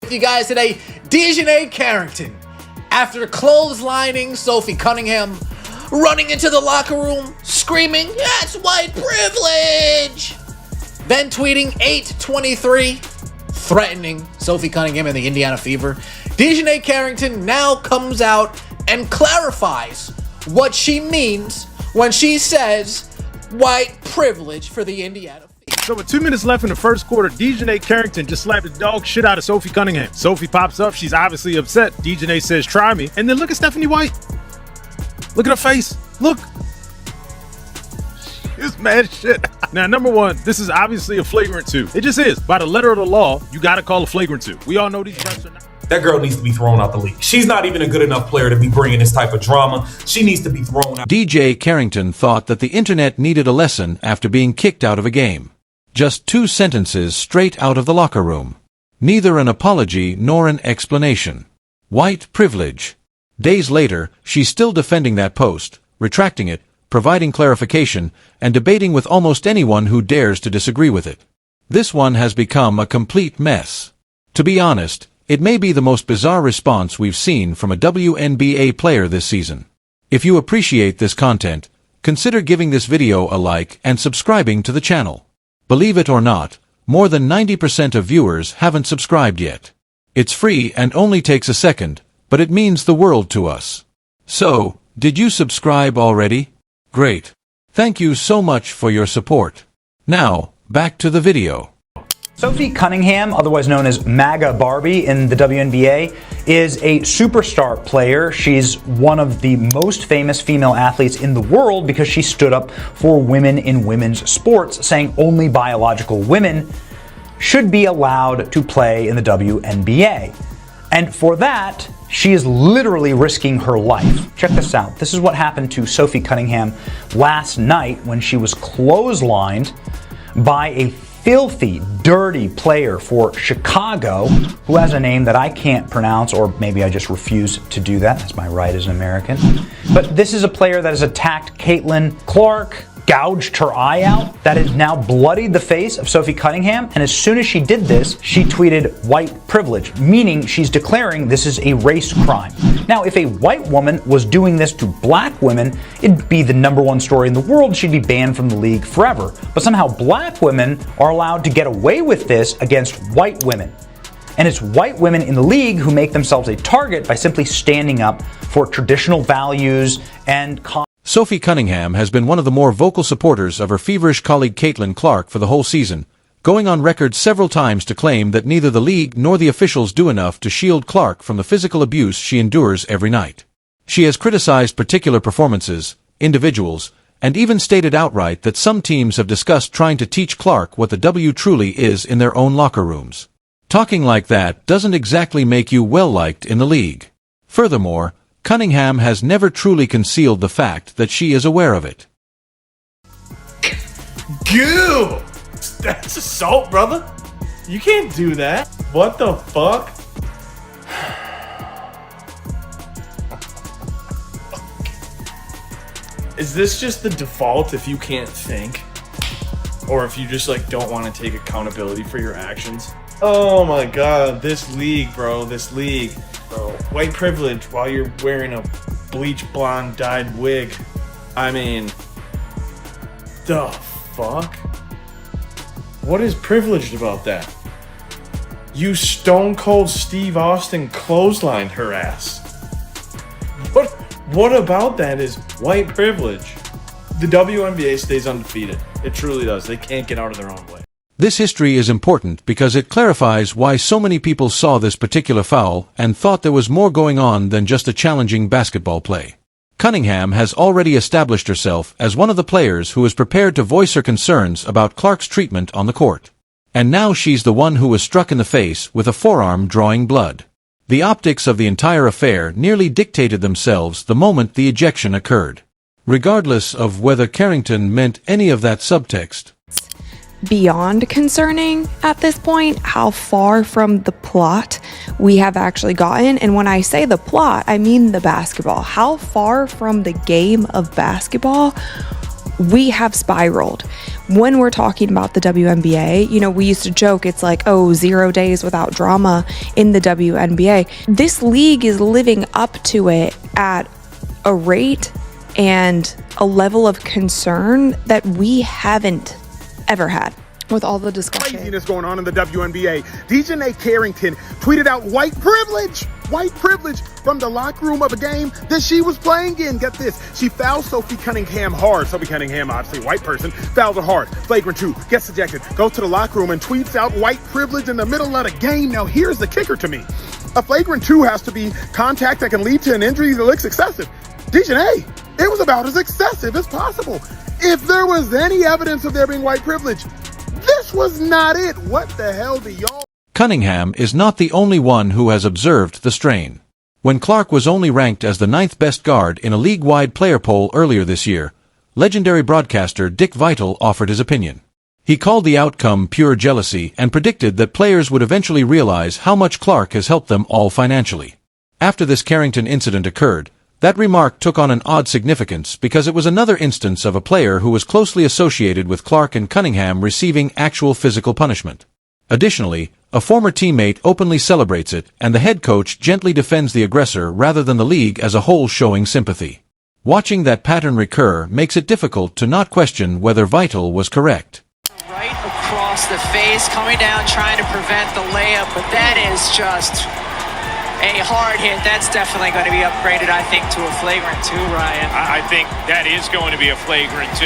With you guys today, DiJonai Carrington. After clotheslining Sophie Cunningham, running into the locker room, screaming, "That's white privilege!" Then tweeting 8/23, threatening Sophie Cunningham and the Indiana Fever, DiJonai Carrington now comes out and clarifies what she means when she says white privilege for the Indiana Fever. So with 2 minutes left in the first quarter, DiJonai Carrington just slapped the dog shit out of Sophie Cunningham. Sophie pops up. She's obviously upset. DiJonai says, "Try me." And then look at Stephanie White. Look at her face. Look. She's mad as shit. Now, number one, this is obviously a flagrant 2. It just is. By the letter of the law, you got to call a flagrant 2. We all know these refs are not. That girl needs to be thrown out the league. She's not even a good enough player to be bringing this type of drama. She needs to be thrown out. DJ Carrington thought that the internet needed a lesson after being kicked out of a game. Just 2 sentences straight out of the locker room. Neither an apology nor an explanation. White privilege. Days later, she's still defending that post, retracting it, providing clarification, and debating with almost anyone who dares to disagree with it. This one has become a complete mess. To be honest, it may be the most bizarre response we've seen from a WNBA player this season. If you appreciate this content, consider giving this video a like and subscribing to the channel. Believe it or not, more than 90% of viewers haven't subscribed yet. It's free and only takes a second, but it means the world to us. So, did you subscribe already? Great. Thank you so much for your support. Now, back to the video. Sophie Cunningham, otherwise known as MAGA Barbie in the WNBA, is a superstar player. She's one of the most famous female athletes in the world because she stood up for women in women's sports, saying only biological women should be allowed to play in the WNBA. And for that, she is literally risking her life. Check this out. This is what happened to Sophie Cunningham last night when she was clotheslined by a filthy, dirty player for Chicago who has a name that I can't pronounce, or maybe I just refuse to do that. That's my right as an American. But this is a player that has attacked Caitlin Clark, gouged her eye out, that has now bloodied the face of Sophie Cunningham. And as soon as she did this, she tweeted white privilege, meaning she's declaring this is a race crime. Now, if a white woman was doing this to black women, it'd be the #1 story in the world. She'd be banned from the league forever. But somehow black women are allowed to get away with this against white women. And it's white women in the league who make themselves a target by simply standing up for traditional values and Sophie Cunningham has been one of the more vocal supporters of her feverish colleague Caitlin Clark for the whole season, going on record several times to claim that neither the league nor the officials do enough to shield Clark from the physical abuse she endures every night. She has criticized particular performances, individuals, and even stated outright that some teams have discussed trying to teach Clark what the W truly is in their own locker rooms. Talking like that doesn't exactly make you well-liked in the league. Furthermore, Cunningham has never truly concealed the fact that she is aware of it. Goo! That's assault, brother. You can't do that. What the fuck? Is this just the default if you can't think? Or if you just don't want to take accountability for your actions? Oh my god, this league, bro, this league. Bro, white privilege while you're wearing a bleach blonde dyed wig. I mean, the fuck? What is privileged about that? You stone cold Steve Austin clotheslined her ass. What about that is white privilege? The WNBA stays undefeated. It truly does. They can't get out of their own way. This history is important because it clarifies why so many people saw this particular foul and thought there was more going on than just a challenging basketball play. Cunningham has already established herself as one of the players who is prepared to voice her concerns about Clark's treatment on the court. And now she's the one who was struck in the face with a forearm drawing blood. The optics of the entire affair nearly dictated themselves the moment the ejection occurred. Regardless of whether Carrington meant any of that subtext, beyond concerning at this point how far from the plot we have actually gotten. And when I say the plot, I mean the basketball. How far from the game of basketball we have spiraled. When we're talking about the WNBA, you know, we used to joke, it's like, oh, 0 days without drama in the WNBA. This league is living up to it at a rate and a level of concern that we haven't ever had. With all the discussion. Craziness going on in the WNBA. DiJonai Carrington tweeted out white privilege from the locker room of a game that she was playing in. Get this, she fouled Sophie Cunningham hard. Sophie Cunningham, obviously a white person, fouled her hard. Flagrant 2, gets ejected, goes to the locker room and tweets out white privilege in the middle of the game. Now here's the kicker to me. A flagrant 2 has to be contact that can lead to an injury that looks excessive. DiJonai, it was about as excessive as possible. If there was any evidence of there being white privilege, this was not it. What the hell do y'all... Cunningham is not the only one who has observed the strain. When Clark was only ranked as the 9th best guard in a league-wide player poll earlier this year, legendary broadcaster Dick Vitale offered his opinion. He called the outcome pure jealousy and predicted that players would eventually realize how much Clark has helped them all financially. After this Carrington incident occurred, that remark took on an odd significance because it was another instance of a player who was closely associated with Clark and Cunningham receiving actual physical punishment. Additionally, a former teammate openly celebrates it, and the head coach gently defends the aggressor rather than the league as a whole showing sympathy. Watching that pattern recur makes it difficult to not question whether Vitale was correct. Right across the face, coming down, trying to prevent the layup, but that is just a hard hit. That's definitely going to be upgraded, I think, to a flagrant 2, Ryan. I think that is going to be a flagrant 2.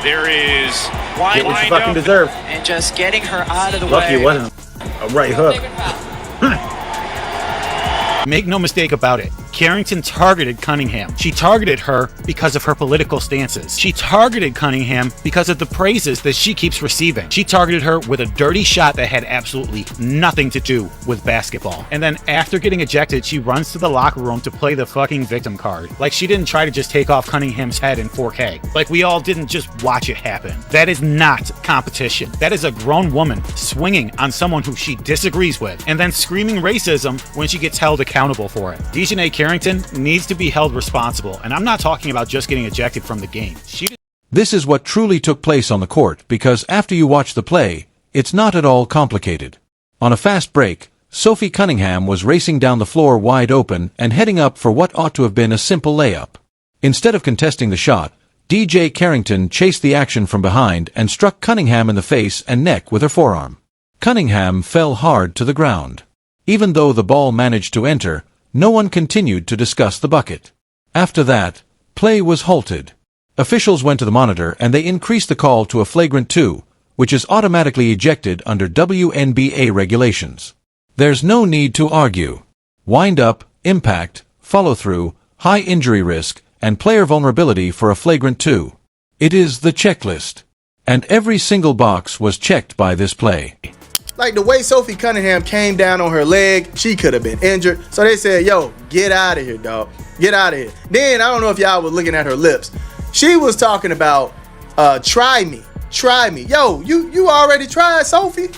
There is Get what you fucking deserve. And just getting her out of the Lucky way. it wasn't a right hook. Make no mistake about it. Carrington targeted Cunningham. She targeted her because of her political stances. She targeted Cunningham because of the praises that she keeps receiving. She targeted her with a dirty shot that had absolutely nothing to do with basketball. And then after getting ejected, she runs to the locker room to play the fucking victim card. Like she didn't try to just take off Cunningham's head in 4K. Like we all didn't just watch it happen. That is not competition. That is a grown woman swinging on someone who she disagrees with and then screaming racism when she gets held accountable for it. DiJonai Carrington needs to be held responsible, and I'm not talking about just getting ejected from the game. This is what truly took place on the court, because after you watch the play, it's not at all complicated. On a fast break, Sophie Cunningham was racing down the floor wide open and heading up for what ought to have been a simple layup. Instead of contesting the shot, DJ Carrington chased the action from behind and struck Cunningham in the face and neck with her forearm. Cunningham fell hard to the ground. Even though the ball managed to enter, no one continued to discuss the bucket. After that, play was halted. Officials went to the monitor and they increased the call to a flagrant 2, which is automatically ejected under WNBA regulations. There's no need to argue. Wind up, impact, follow-through, high injury risk, and player vulnerability for a flagrant 2. It is the checklist. And every single box was checked by this play. Like the way Sophie Cunningham came down on her leg, she could have been injured. So they said, yo, get out of here, dog. Get out of here. Then, I don't know if y'all were looking at her lips. She was talking about, try me. Try me. Yo, you already tried Sophie?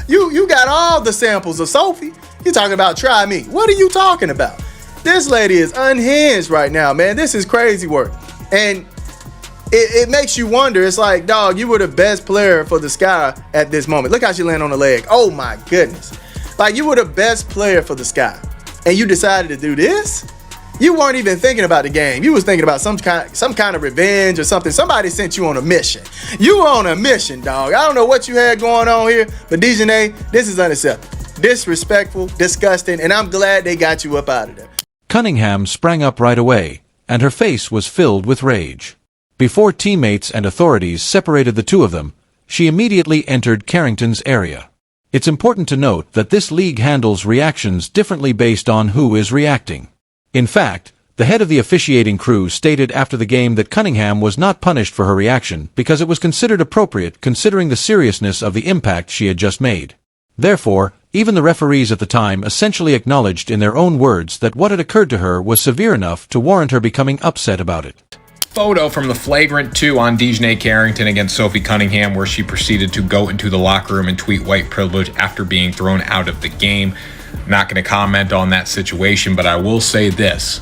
You got all the samples of Sophie. You talking about try me. What are you talking about? This lady is unhinged right now, man. This is crazy work. And it makes you wonder. It's like, dog, you were the best player for the Sky at this moment. Look how she landed on the leg. Oh my goodness. Like, you were the best player for the Sky, and you decided to do this? You weren't even thinking about the game. You was thinking about some kind of revenge or something. Somebody sent you on a mission. You were on a mission, dog. I don't know what you had going on here, but DiJonai, this is unacceptable. Disrespectful, disgusting, and I'm glad they got you up out of there. Cunningham sprang up right away, and her face was filled with rage. Before teammates and authorities separated the two of them, she immediately entered Carrington's area. It's important to note that this league handles reactions differently based on who is reacting. In fact, the head of the officiating crew stated after the game that Cunningham was not punished for her reaction because it was considered appropriate considering the seriousness of the impact she had just made. Therefore, even the referees at the time essentially acknowledged in their own words that what had occurred to her was severe enough to warrant her becoming upset about it. Photo from the flagrant 2 on DiJonai Carrington against Sophie Cunningham, where she proceeded to go into the locker room and tweet white privilege after being thrown out of the game. I'm not going to comment on that situation, but I will say this.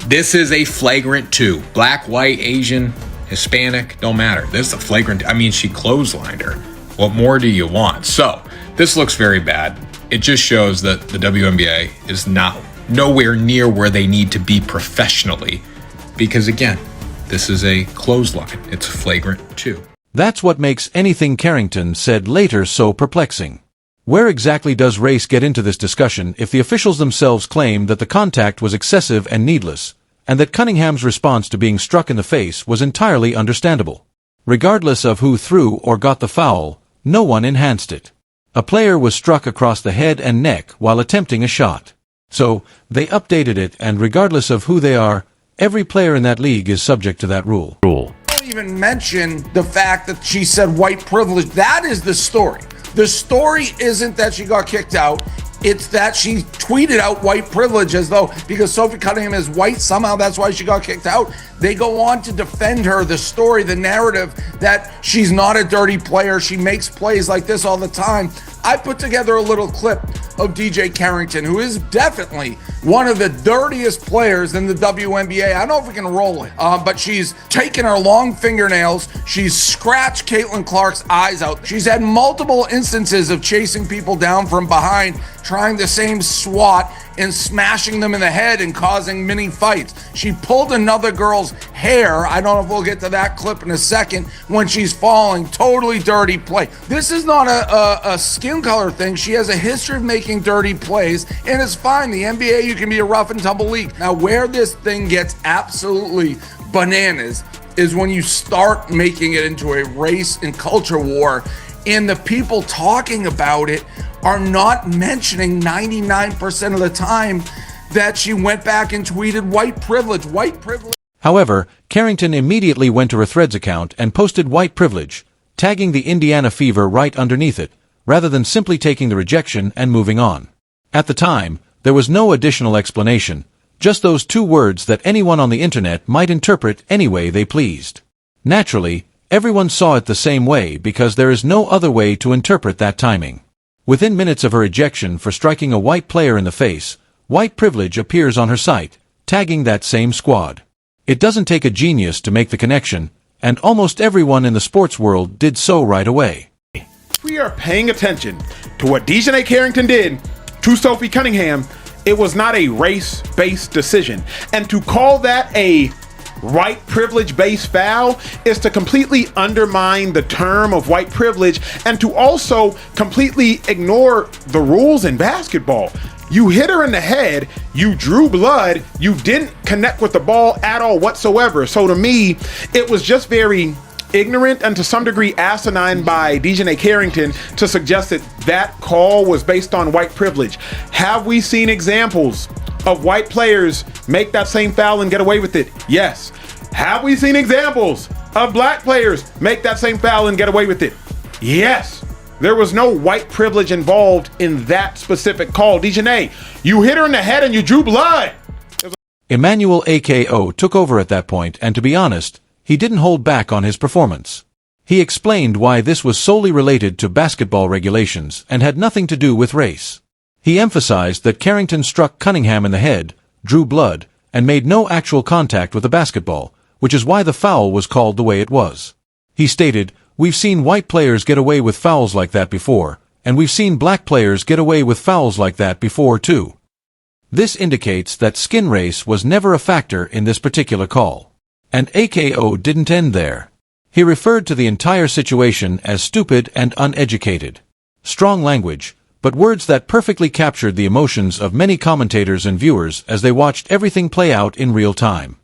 This is a flagrant 2. Black, white, Asian, Hispanic, don't matter. This is a flagrant. I mean, she clotheslined her. What more do you want? So this looks very bad. It just shows that the WNBA is nowhere near where they need to be professionally, because again, this is a clothesline. It's flagrant too. That's what makes anything Carrington said later so perplexing. Where exactly does race get into this discussion if the officials themselves claim that the contact was excessive and needless, and that Cunningham's response to being struck in the face was entirely understandable? Regardless of who threw or got the foul, no one enhanced it. A player was struck across the head and neck while attempting a shot. So, they updated it, and regardless of who they are, every player in that league is subject to that rule. Don't even mention the fact that she said white privilege. That is the story. The story isn't that she got kicked out. It's that she tweeted out white privilege as though because Sophie Cunningham is white, somehow that's why she got kicked out. They go on to defend her, the story, the narrative that she's not a dirty player. She makes plays like this all the time. I put together a little clip of DiJonai Carrington, who is definitely one of the dirtiest players in the WNBA. I don't know if we can roll it, but she's taken her long fingernails. She's scratched Caitlin Clark's eyes out. She's had multiple instances of chasing people down from behind, trying the same SWAT and smashing them in the head and causing mini fights. She pulled another girl's hair. I don't know if we'll get to that clip in a second when she's falling. Totally dirty play. This is not a skin color thing. She has a history of making dirty plays, and it's fine. The NBA, you can be a rough and tumble league. Now, where this thing gets absolutely bananas is when you start making it into a race and culture war, and the people talking about it are not mentioning 99% of the time that she went back and tweeted white privilege, white privilege. However, Carrington immediately went to her Threads account and posted white privilege, tagging the Indiana Fever right underneath it, rather than simply taking the rejection and moving on. At the time, there was no additional explanation, just those two words that anyone on the internet might interpret any way they pleased. Naturally, everyone saw it the same way because there is no other way to interpret that timing. Within minutes of her ejection for striking a white player in the face, white privilege appears on her site, tagging that same squad. It doesn't take a genius to make the connection, and almost everyone in the sports world did so right away. We are paying attention to what DiJonai Carrington did to Sophie Cunningham. It was not a race-based decision. And to call that a white privilege-based foul is to completely undermine the term of white privilege and to also completely ignore the rules in basketball. You hit her in the head, you drew blood, you didn't connect with the ball at all whatsoever. So to me, it was just very ignorant and to some degree asinine by DiJonai Carrington to suggest that that call was based on white privilege. Have we seen examples of white players make that same foul and get away with it? Yes. Have we seen examples of black players make that same foul and get away with it? Yes. There was no white privilege involved in that specific call. DiJonai, you hit her in the head and you drew blood. Emmanuel AKO took over at that point, and to be honest, he didn't hold back on his performance. He explained why this was solely related to basketball regulations and had nothing to do with race. He emphasized that Carrington struck Cunningham in the head, drew blood, and made no actual contact with the basketball, which is why the foul was called the way it was. He stated, "We've seen white players get away with fouls like that before, and we've seen black players get away with fouls like that before too." This indicates that skin race was never a factor in this particular call. And AKO didn't end there. He referred to the entire situation as stupid and uneducated. Strong language, but words that perfectly captured the emotions of many commentators and viewers as they watched everything play out in real time.